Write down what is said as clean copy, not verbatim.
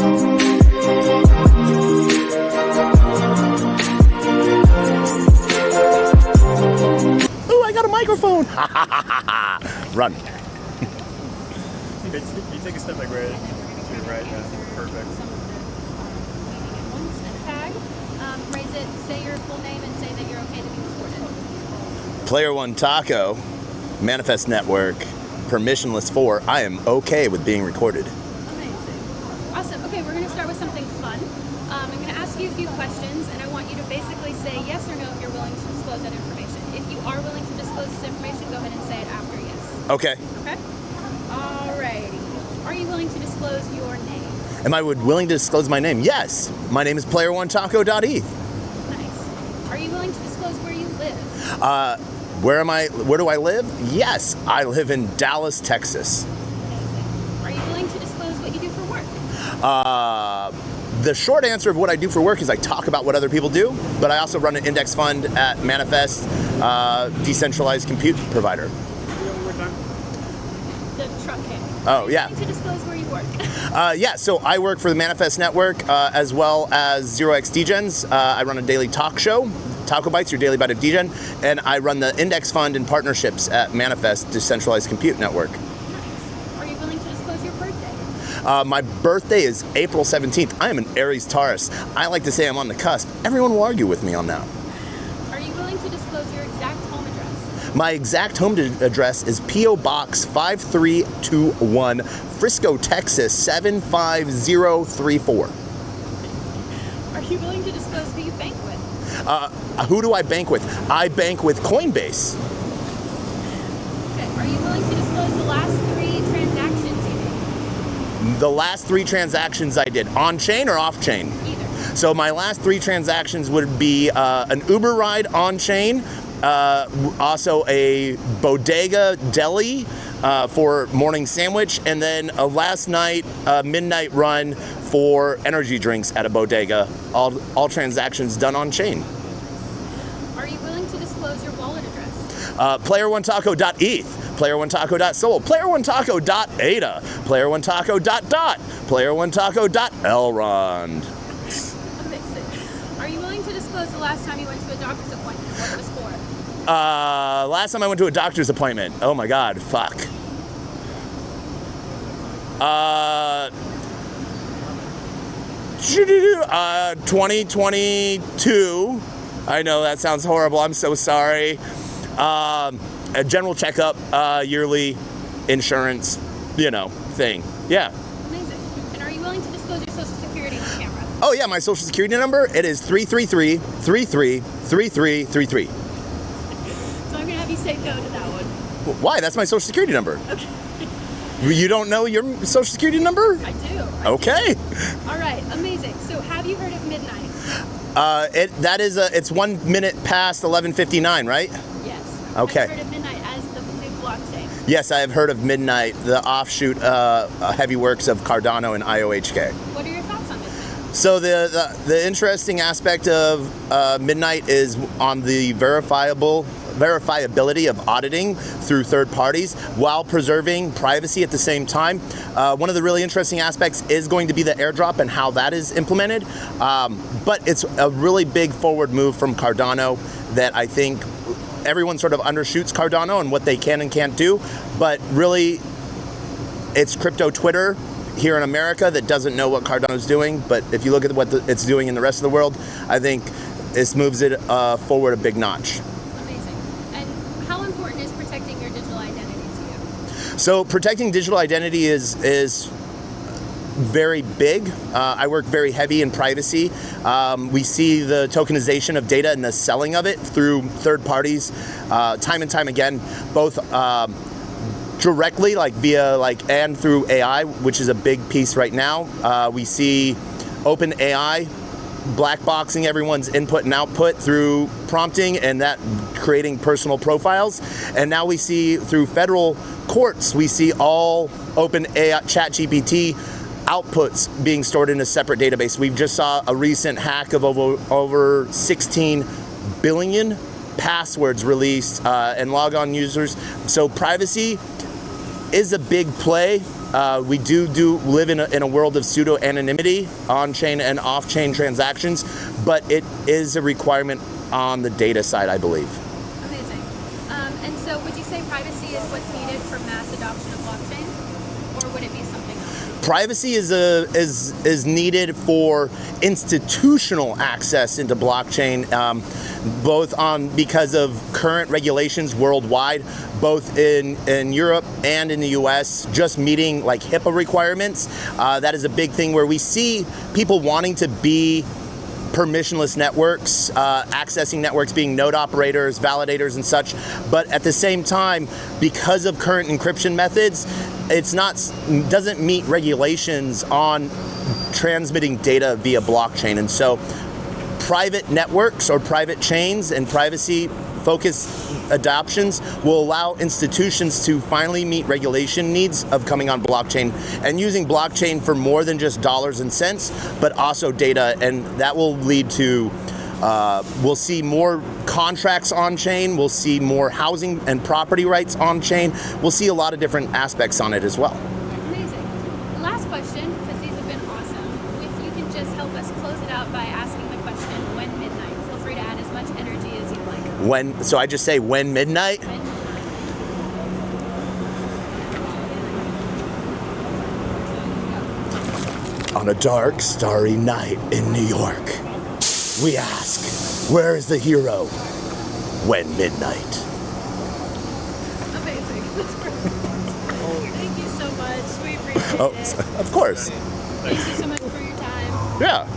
Ooh, I got a microphone. Run. You take a step like right to the right. That's perfect. One tag. Raise it. Say your full name and say that you're okay to be recorded. Player One Taco, Manifest Network, permissionless 4. I am okay with being recorded. Amazing. Awesome. Okay, we're going to start with something fun. I'm going to ask you a few questions, and I want you to basically say yes or no if you're willing to disclose that information. If you are willing to disclose this information, go ahead and say it after yes. Okay. Okay? Alrighty. Are you willing to disclose your name? Am I willing to disclose my name? Yes. My name is PlayerOneTaco.eth. Nice. Are you willing to disclose where you live? Where do I live? Yes, I live in Dallas, Texas. Amazing. Are you willing to disclose what you do for work? The short answer of what I do for work is I talk about what other people do, but I also run an index fund at Manifest, decentralized compute provider. The truck came. Oh, yeah. Are you willing to disclose where you work? Yeah, so I work for the Manifest Network as well as 0x Degens. I run a daily talk show, Taco Bites, your daily bite of Degen, and I run the index fund and partnerships at Manifest Decentralized Compute Network. Nice. Are you willing to disclose your birthday? My birthday is April 17th. I am an Aries Taurus. I like to say I'm on the cusp. Everyone will argue with me on that. Are you willing to disclose your exact home address? My exact home address is P.O. Box 5321, Frisco, Texas 75034. Are you willing to disclose who you bank with? Who do I bank with? I bank with Coinbase. Okay. Are you willing to disclose the last 3 transactions you made? The last 3 transactions I did, on-chain or off-chain? Either. So my last 3 transactions would be an Uber ride on-chain, also a bodega deli for morning sandwich, and then last night a midnight run for energy drinks at a bodega. All transactions done on-chain. Are you willing to disclose your wallet address? PlayerOneTaco.eth, PlayerOneTaco.sol, PlayerOneTaco.ada, PlayerOneTaco.dot, PlayerOneTaco.elrond. Amazing. Are you willing to disclose the last time you went to a doctor's appointment? What it was for? Last time I went to a doctor's appointment. Oh my God, fuck. 2022. I know that sounds horrible. I'm so sorry. A general checkup, yearly insurance, thing. Yeah. Amazing. And are you willing to disclose your social security on camera? Oh yeah, my social security number, it is 333-33-3333. So I'm going to have you say no to that one. Why? That's my social security number. Okay. You don't know your social security number? I do. Okay. All right. Amazing. So have you heard of Midnight? It's 1 minute past 11:59, right? Yes. Okay. Have you heard of Midnight as the new blockchain? Yes, I have heard of Midnight, the offshoot heavy works of Cardano and IOHK. What are your thoughts on Midnight? So the interesting aspect of Midnight is on the verifiability of auditing through third parties while preserving privacy at the same time. One of the really interesting aspects is going to be the airdrop and how that is implemented. But it's a really big forward move from Cardano that I think everyone sort of undershoots Cardano and what they can and can't do. But really, it's crypto Twitter here in America that doesn't know what Cardano's doing. But if you look at what it's doing in the rest of the world, I think this moves it forward a big notch. Amazing. And how important is protecting your digital identity to you? So protecting digital identity is very big. I work very heavy in privacy. We see the tokenization of data and the selling of it through third parties time and time again, both directly, and through AI, which is a big piece right now. We see OpenAI black boxing everyone's input and output through prompting and that creating personal profiles. And now we see through federal courts, we see all OpenAI, ChatGPT outputs being stored in a separate database. We've just saw a recent hack of over 16 billion passwords released and log on users. So privacy is a big play We do live in a world of pseudo-anonymity on-chain and off-chain transactions, but it is a requirement on the data side, I believe. Amazing. And so would you say privacy is what's needed for mass adoption of blockchain? Or would it be something else? Privacy is needed for institutional access into blockchain, both because of current regulations worldwide, both in Europe and in the US, just meeting like HIPAA requirements. That is a big thing where we see people wanting to be permissionless networks, accessing networks, being node operators, validators, and such. But at the same time, because of current encryption methods, doesn't meet regulations on transmitting data via blockchain. And so private networks or private chains and privacy-focused adoptions will allow institutions to finally meet regulation needs of coming on blockchain and using blockchain for more than just dollars and cents, but also data. And that will lead to, we'll see more contracts on chain, we'll see more housing and property rights on chain, we'll see a lot of different aspects on it as well. Amazing. Last question, because these have been awesome. If you can just help us close it out by asking the question, when midnight? Feel free to add as much energy as you like. So I just say when midnight? On a dark, starry night in New York, we ask, where is the hero? When midnight. Amazing. That's perfect. Thank you so much. We appreciate it. Of course. Thank you so much for your time. Yeah.